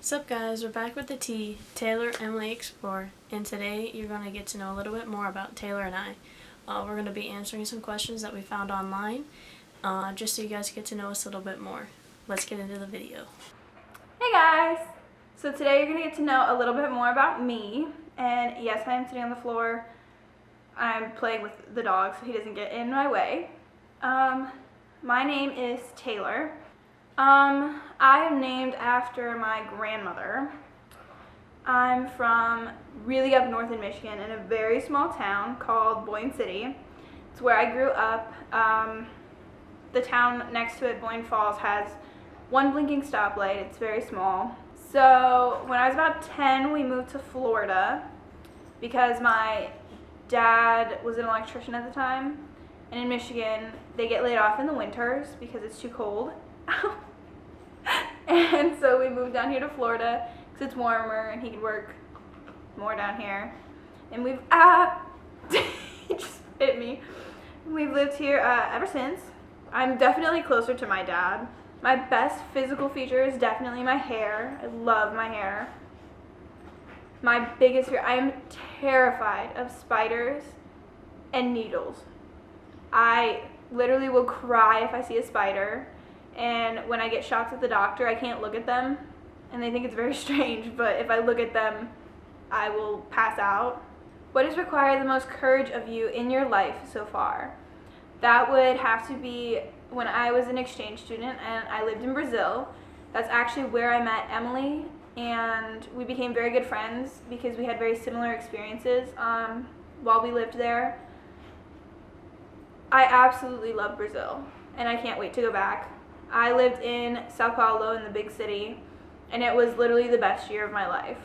What's up, guys? We're back with the T, Taylor Emily Explore, and today you're going to get to know a little bit more about Taylor and I. We're going to be answering some questions that we found online, just so you guys get to know us a little bit more. Let's get into the video. Hey guys! So today you're going to get to know a little bit more about me, and yes, I am sitting on the floor. I'm playing with the dog so he doesn't get in my way. My name is Taylor. I am named after my grandmother. I'm from really up north in Michigan in a very small town called Boyne City. It's where I grew up. The town next to it, Boyne Falls, has one blinking stoplight. It's very small. So when I was about 10, we moved to Florida because my dad was an electrician at the time. And in Michigan, they get laid off in the winters because it's too cold. And so we moved down here to Florida because it's warmer and he could work more down here. And we've he just hit me. We've lived here ever since. I'm definitely closer to my dad. My best physical feature is definitely my hair. I love my hair. My biggest fear, I am terrified of spiders and needles. I literally will cry if I see a spider. And when I get shots at the doctor, I can't look at them, and they think it's very strange, but if I look at them, I will pass out. What has required the most courage of you in your life so far? That would have to be when I was an exchange student and I lived in Brazil. That's actually where I met Emily, and we became very good friends because we had very similar experiences while we lived there. I absolutely love Brazil, and I can't wait to go back. I lived in Sao Paulo, in the big city, and it was literally the best year of my life.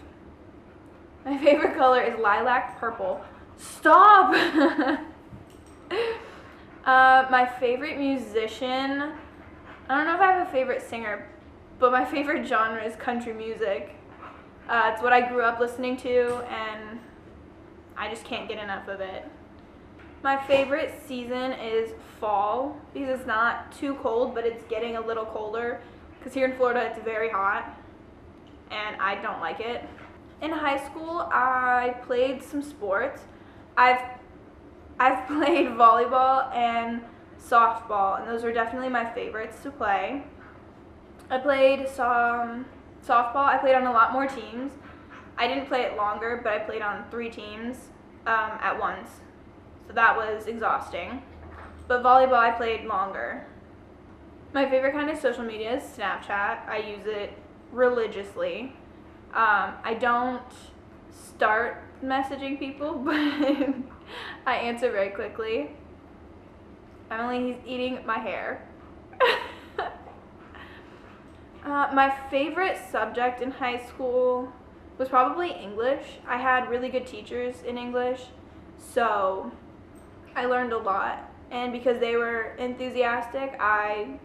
My favorite color is lilac purple. Stop! My favorite musician, I don't know if I have a favorite singer, but my favorite genre is country music. It's what I grew up listening to, and I just can't get enough of it. My favorite season is fall because it's not too cold, but it's getting a little colder because here in Florida it's very hot and I don't like it. In high school, I played some sports. I've played volleyball and softball, and those are definitely my favorites to play. I played some softball. I played on a lot more teams. I didn't play it longer, but I played on 3 teams at once. So that was exhausting. But volleyball, I played longer. My favorite kind of social media is Snapchat. I use it religiously. I don't start messaging people, but I answer very quickly. Emily, he's eating my hair. My favorite subject in high school was probably English. I had really good teachers in English, so I learned a lot, and because they were enthusiastic, I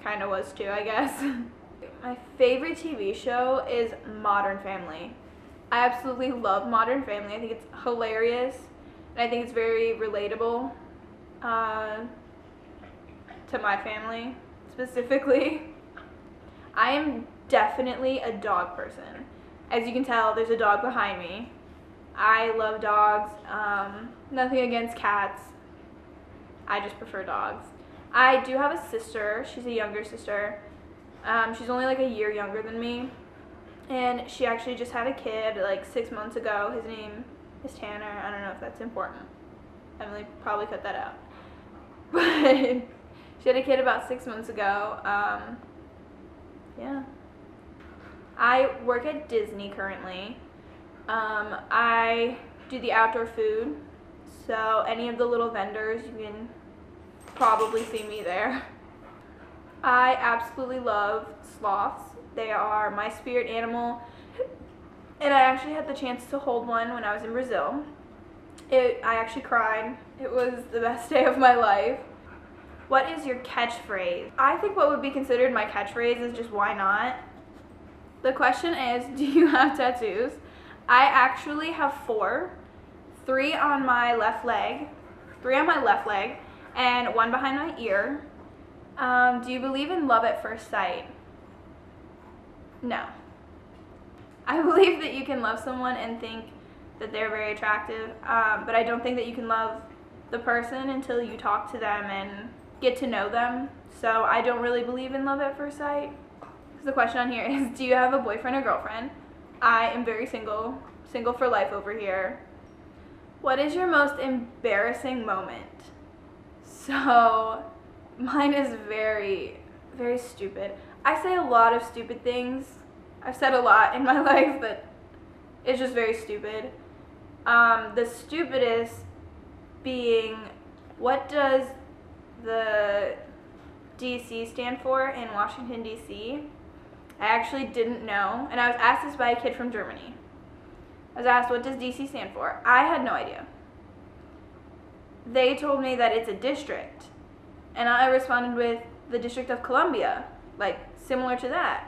kind of was too, I guess. My favorite TV show is Modern Family. I absolutely love Modern Family. I think it's hilarious, and I think it's very relatable to my family, specifically. I am definitely a dog person. As you can tell, there's a dog behind me. I love dogs. Nothing against cats. I just prefer dogs. I do have a sister. She's a younger sister. She's only like a year younger than me. And she actually just had a kid like 6 months ago. His name is Tanner. I don't know if that's important. Emily probably cut that out. But she had a kid about 6 months ago. Yeah. I work at Disney currently. I do the outdoor food, so any of the little vendors, you can probably see me there. I absolutely love sloths. They are my spirit animal, and I actually had the chance to hold one when I was in Brazil. I actually cried. It was the best day of my life. What is your catchphrase? I think what would be considered my catchphrase is just why not. The question is, do you have tattoos? I actually have 4, 3 on my left leg, and 1 behind my ear. Do you believe in love at first sight? No. I believe that you can love someone and think that they're very attractive, but I don't think that you can love the person until you talk to them and get to know them. So I don't really believe in love at first sight. So the question on here is, do you have a boyfriend or girlfriend? I am very single, single for life over here. What is your most embarrassing moment? So mine is very, very stupid. I say a lot of stupid things. I've said a lot in my life, but it's just very stupid. The stupidest being, what does the DC stand for in Washington, DC? I actually didn't know, and I was asked this by a kid from Germany. I was asked, what does DC stand for? I had no idea. They told me that it's a district, and I responded with the District of Columbia, like similar to that.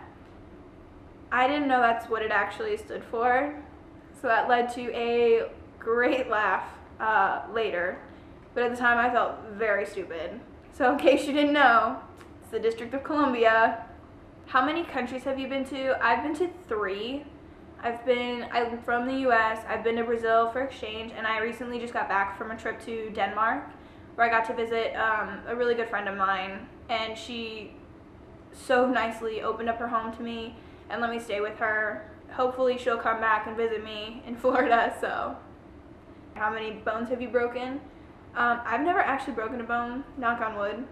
I didn't know that's what it actually stood for, so that led to a great laugh later, but at the time I felt very stupid. So in case you didn't know, it's the District of Columbia. How many countries have you been to? I've been to 3. I'm from the US, I've been to Brazil for exchange, and I recently just got back from a trip to Denmark where I got to visit a really good friend of mine, and she so nicely opened up her home to me and let me stay with her. Hopefully she'll come back and visit me in Florida. So how many bones have you broken? I've never actually broken a bone, knock on wood.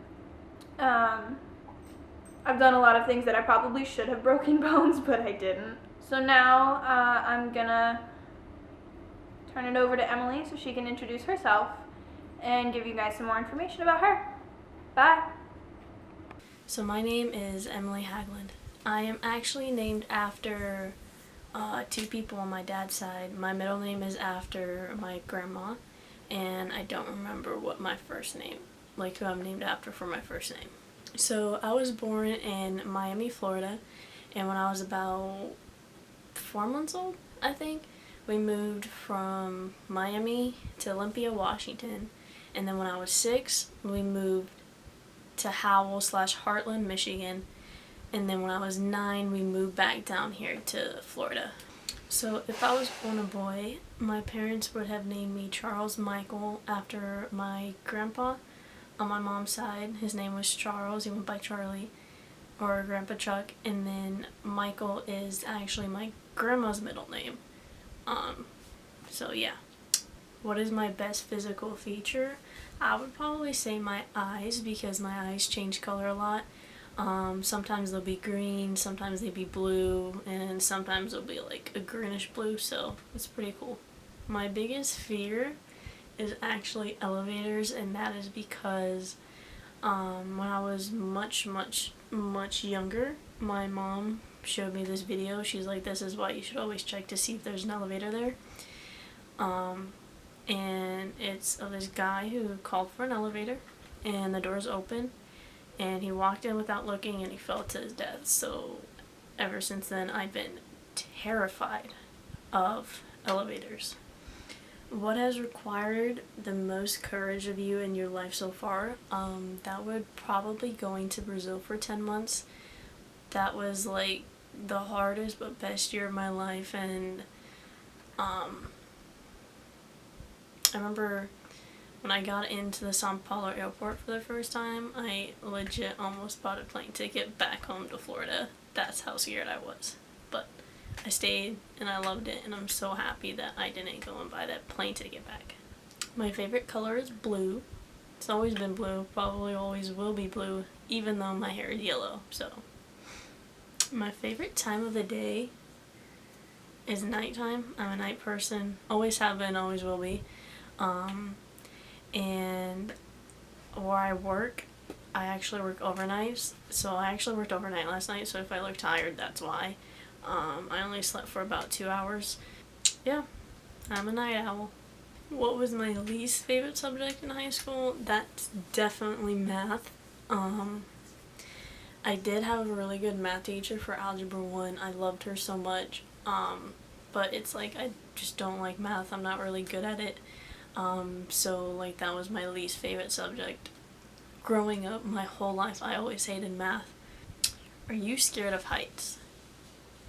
I've done a lot of things that I probably should have broken bones, but I didn't. So now I'm gonna turn it over to Emily so she can introduce herself and give you guys some more information about her. Bye. So my name is Emily Hagland. I am actually named after 2 people on my dad's side. My middle name is after my grandma, and I don't remember what my first name, like who I'm named after for my first name. So I was born in Miami, Florida, and when I was about 4 months old, I think, we moved from Miami to Olympia, Washington, and then when I was 6, we moved to Howell/Heartland, Michigan, and then when I was 9, we moved back down here to Florida. So if I was born a boy, my parents would have named me Charles Michael after my grandpa on my mom's side. His name was Charles, he went by Charlie, or Grandpa Chuck, and then Michael is actually my grandma's middle name. So yeah. What is my best physical feature? I would probably say my eyes, because my eyes change color a lot. Sometimes they'll be green, sometimes they'll be blue, and sometimes they'll be like a greenish blue, so it's pretty cool. My biggest fear is actually elevators, and that is because when I was much younger, my mom showed me this video. She's like, this is why you should always check to see if there's an elevator there. And it's of this guy who called for an elevator, and the doors open, and he walked in without looking, and he fell to his death. So ever since then, I've been terrified of elevators. What has required the most courage of you in your life so far? That would probably going to Brazil for 10 months. That was like the hardest but best year of my life, and I remember when I got into the Sao Paulo airport for the first time, I legit almost bought a plane ticket back home to Florida. That's how scared I was. But I stayed and I loved it, and I'm so happy that I didn't go and buy that plane ticket back. My favorite color is blue. It's always been blue, probably always will be blue, even though my hair is yellow. So my favorite time of the day is nighttime. I'm a night person, always have been, always will be. And where I work, I actually work overnights, so I actually worked overnight last night, so if I look tired, that's why. I only slept for about 2 hours. Yeah, I'm a night owl. What was my least favorite subject in high school? That's definitely math. I did have a really good math teacher for Algebra 1. I loved her so much, but it's like I just don't like math. I'm not really good at it. So like that was my least favorite subject. Growing up, my whole life, I always hated math. Are you scared of heights?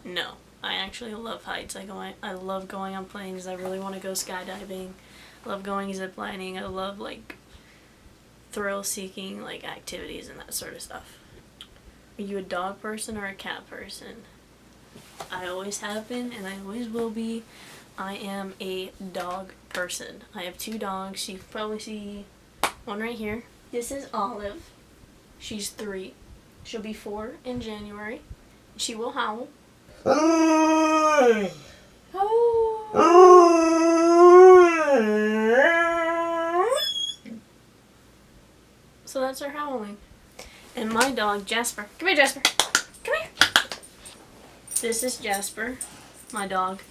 No. I actually love heights. I love going on planes. I really want to go skydiving. I love going ziplining. I love like thrill-seeking like activities and that sort of stuff. Are you a dog person or a cat person? I always have been and I always will be. I am a dog person. I have 2 dogs. You can probably see one right here. This is Olive. She's 3. She'll be 4 in January. She will howl. Oh. So that's her howling. And my dog, Jasper. Come here, Jasper. Come here. This is Jasper, my dog.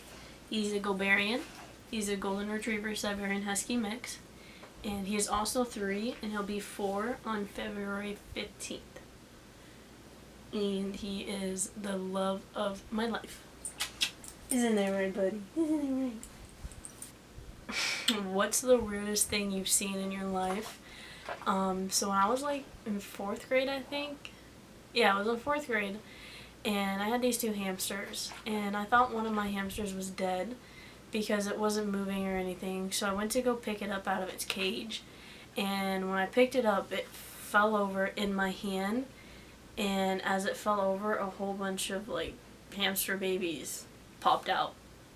He's a Goberian. He's a Golden Retriever Siberian Husky mix. And he is also 3, and he'll be 4 on February 15th. And he is the love of my life. Isn't that right, buddy? Isn't that right? What's the weirdest thing you've seen in your life? So when I was like in 4th grade, I think. Yeah, I was in 4th grade. And I had these 2 hamsters. And I thought one of my hamsters was dead because it wasn't moving or anything. So I went to go pick it up out of its cage. And when I picked it up, it fell over in my hand. And as it fell over, a whole bunch of like hamster babies popped out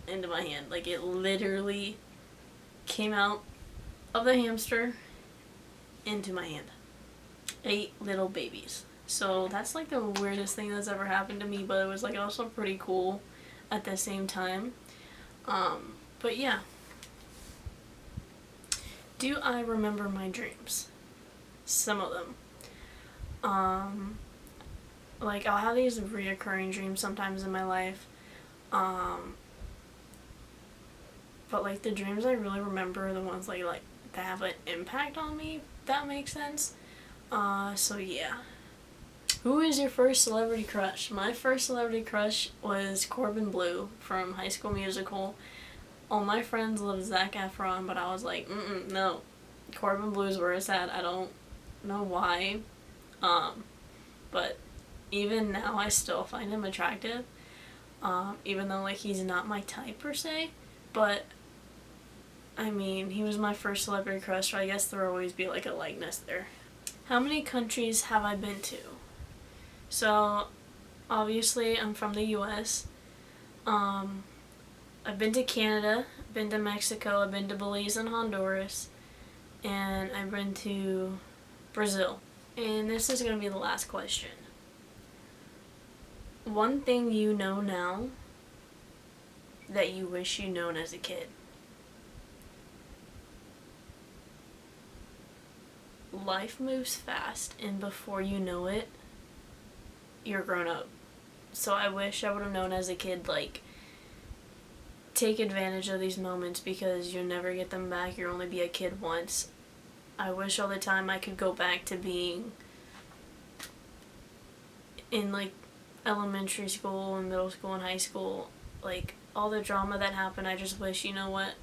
into my hand. Like it literally came out of the hamster into my hand. 8 little babies. So that's like the weirdest thing that's ever happened to me, but it was like also pretty cool at the same time. But yeah. Do I remember my dreams? Some of them. Like I'll have these reoccurring dreams sometimes in my life. But like the dreams I really remember are the ones like that have an impact on me, if that makes sense. So yeah. Who is your first celebrity crush? My first celebrity crush was Corbin Bleu from High School Musical. All my friends loved Zac Efron, but I was like, no. Corbin Bleu is where it's at. I don't know why. But even now I still find him attractive. Even though like he's not my type per se. But I mean, he was my first celebrity crush, so I guess there will always be like a likeness there. How many countries have I been to? So, obviously, I'm from the U.S. I've been to Canada, been to Mexico, I've been to Belize and Honduras, and I've been to Brazil. And this is going to be the last question. One thing you know now that you wish you known as a kid. Life moves fast, and before you know it, you're grown up. So I wish I would have known as a kid, like, take advantage of these moments because you'll never get them back. You'll only be a kid once. I wish all the time I could go back to being in, like, elementary school and middle school and high school. Like, all the drama that happened, I just wish, you know what?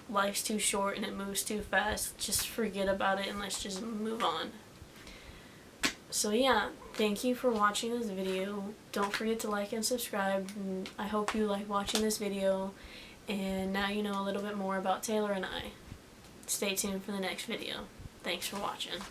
Life's too short and it moves too fast. Just forget about it and let's just move on. So yeah, thank you for watching this video. Don't forget to like and subscribe. And I hope you like watching this video. And now you know a little bit more about Taylor and I. Stay tuned for the next video. Thanks for watching.